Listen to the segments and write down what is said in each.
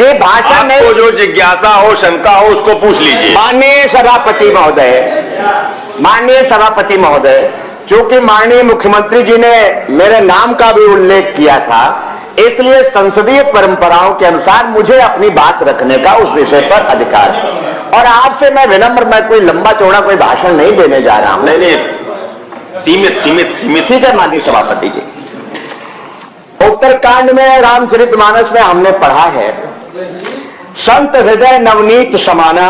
जी भाषण में आपको जो जिज्ञासा हो, शंका हो, उसको पूछ लीजिए। माननीय सभापति महोदय, चूंकि माननीय मुख्यमंत्री जी ने मेरे नाम का भी उल्लेख किया था, इसलिए संसदीय परंपराओं के अनुसार मुझे अपनी बात रखने का उस विषय पर अधिकार है। और आपसे मैं विनम्र, मैं कोई लंबा चौड़ा कोई भाषण नहीं देने जा रहा हूं। नहीं, सीमित। ठीक है माननीय सभापति जी। उत्तरकांड में रामचरितमानस में हमने पढ़ा है, संत हृदय नवनीत समाना,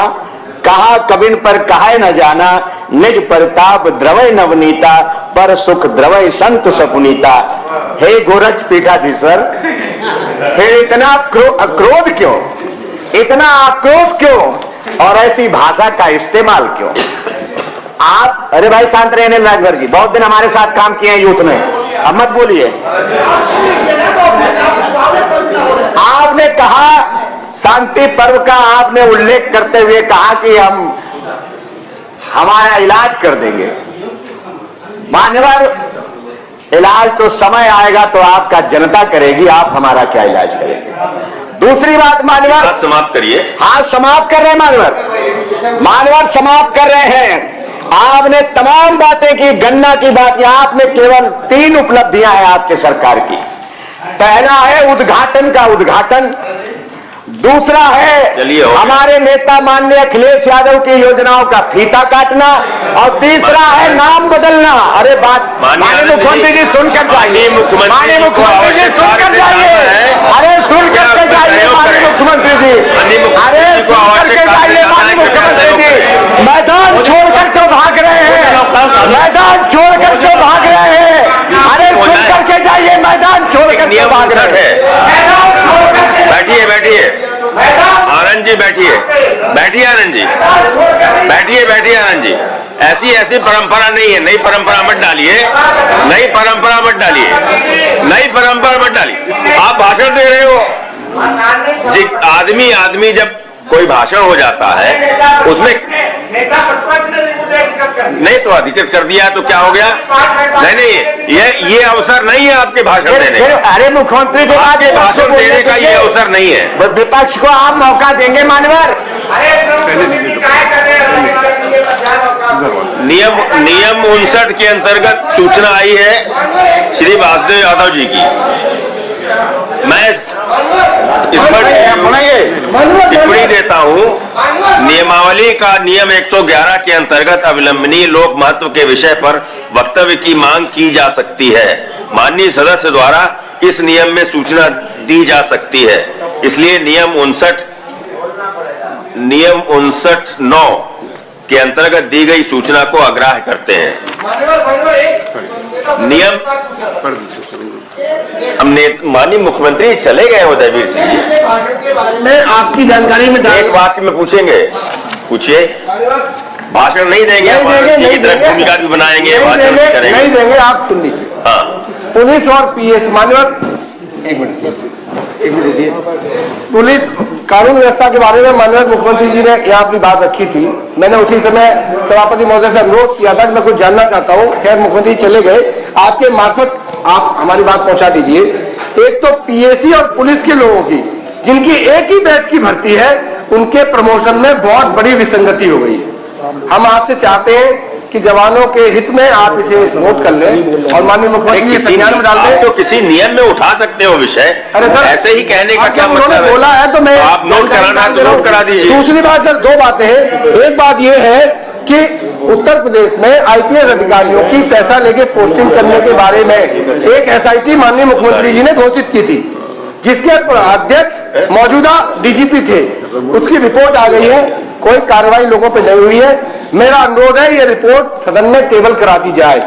कहा कबिन पर कहे न जाना, निज परताप द्रवय नवनीता, पर सुख द्रवय संत सपुनीता। हे गोरज पीठाधीश्वर, हे इतना क्रोध क्यों, इतना आक्रोश क्यों और ऐसी भाषा का इस्तेमाल क्यों? आप अरे भाई शांत रहे राजभर जी, बहुत दिन हमारे साथ काम किए हैं यूथ में, अब मत बोलिए। आपने कहा शांति पर्व का, आपने उल्लेख करते हुए कहा कि हम हमारा इलाज कर देंगे। मान्यवर, इलाज तो समय आएगा तो आपका जनता करेगी, आप हमारा क्या इलाज करेंगे? दूसरी बात मान्यवर, समाप्त करिए। हाँ समाप्त कर रहे हैं मान्यवर समाप्त कर रहे हैं। आपने तमाम बातें की, गन्ना की बात की, आपने केवल 3 उपलब्धियां हैं आपके सरकार की। पहला है उद्घाटन का उद्घाटन, दूसरा है हमारे नेता माननीय अखिलेश यादव की योजनाओं का फीता काटना, और तीसरा है नाम बदलना। अरे बात माननीय मुख्यमंत्री जी सुनकर जाइए, माननीय मुख्यमंत्री जी सुनकर जाइए, अरे सुनकर के जाइए माननीय मुख्यमंत्री जी, अरे सुनकर के जाइए माननीय मुख्यमंत्री जी। मैदान छोड़कर क्यों भाग रहे हैं, मैदान छोड़कर क्यों भाग रहे हैं? अरे सुनकर के जाइए, मैदान छोड़कर क्यों भाग रहे हैं? बैठिए आनंद जी, बैठिए आनंद जी, बैठिए आनंद जी। ऐसी परंपरा नहीं है, नई परंपरा मत डालिए, नई परंपरा मत डालिए। आप भाषण दे रहे हो जी, आदमी जब कोई भाषण हो जाता है उसमें नहीं तो अधिकृत कर दिया तो क्या हो गया? नहीं, ये अवसर नहीं है आपके भाषण देने का। अरे मुख्यमंत्री को आपके भाषण देने का ये अवसर नहीं है। विपक्ष को आप मौका देंगे मान्यवर? नियम 59 के अंतर्गत सूचना आई है श्री वासुदेव यादव जी की। मैं इस पर टिप्पणी देता हूँ। नियमावली का नियम 111 के अंतर्गत अविलंबनीय लोक महत्व के विषय पर वक्तव्य की मांग की जा सकती है। माननीय सदस्य द्वारा इस नियम में सूचना दी जा सकती है, इसलिए नियम 59(9) के अंतर्गत दी गई सूचना को अग्राह्य करते हैं। नियम हमने माननीय मुख्यमंत्री चले गए उदयवीर सिंह जी, मैं आपकी जानकारी में एक वाक्य में पूछिए। भाषण नहीं देंगे, भूमिका भी बनाएंगे, भाषण करेंगे नहीं देंगे। आप सुन लीजिए। हाँ, पुलिस और पीएस मान्यवर, एक मिनट दीजिए। पुलिस कानून व्यवस्था के बारे में माननीय मुख्यमंत्री जी ने यहाँ अपनी बात रखी थी। मैंने उसी समय सभापति महोदय से अनुरोध किया था कि मैं कुछ जानना चाहता हूँ। खैर मुख्यमंत्री चले गए, आपके मार्फत आप हमारी बात पहुंचा दीजिए। एक तो पीएसी और पुलिस के लोगों की, जिनकी एक ही बैच की भर्ती है, उनके प्रमोशन में बहुत बड़ी विसंगति हो गई है। हम आपसे चाहते हैं कि जवानों के हित में आप इसे नोट कर लें और माननीय मुख्यमंत्री संज्ञान में डाल दें। तो किसी नियम में उठा सकते हो विषय, अरे सर ऐसे ही कहने का क्या मतलब है? बोला है तो मैं आप नोट कराना है तो नोट करा दीजिए। दूसरी बात सर, 2 बातें हैं। एक बात यह है कि उत्तर प्रदेश में आईपीएस अधिकारियों की पैसा लेके पोस्टिंग करने के बारे में एक एसआईटी माननीय मुख्यमंत्री जी ने घोषित की थी, जिसके अध्यक्ष मौजूदा डीजीपी थे। उसकी रिपोर्ट आ गई है, कोई कार्रवाई लोगों पे नहीं हुई है। मेरा अनुरोध है ये रिपोर्ट सदन में टेबल करा दी जाए।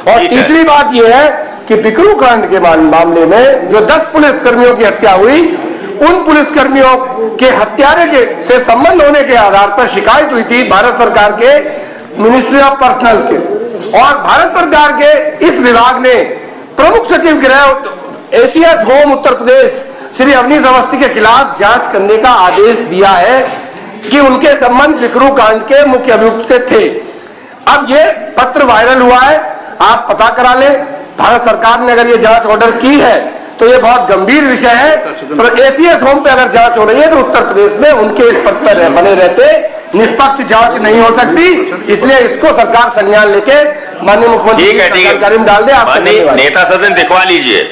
और तीसरी बात यह है कि बिकरू कांड के मामले में जो 10 पुलिसकर्मियों की हत्या हुई, उन पुलिसकर्मियों के हत्यारे के से संबंध होने के आधार पर शिकायत हुई थी भारत सरकार के मिनिस्ट्री ऑफ पर्सनल के, और भारत सरकार के इस विभाग ने प्रमुख सचिव गृह एसीएस होम उत्तर प्रदेश श्री अवनीश अवस्थी के खिलाफ जांच करने का आदेश दिया है कि उनके संबंध बिकरू कांड के मुख्य अभियुक्त से थे। अब ये पत्र वायरल हुआ है, आप पता करा लें। भारत सरकार ने अगर ये जांच ऑर्डर की है तो ये बहुत गंभीर विषय है। पर एसीएस होम पे अगर जांच हो रही है तो उत्तर प्रदेश में उनके इस पद पर बने रहते निष्पक्ष जांच नहीं हो सकती, इसलिए इसको सरकार संज्ञान लेके माननीय मुख्यमंत्री ठीक है, जानकारी में डाल दे। आपका नेता सदन दिखवा लीजिए।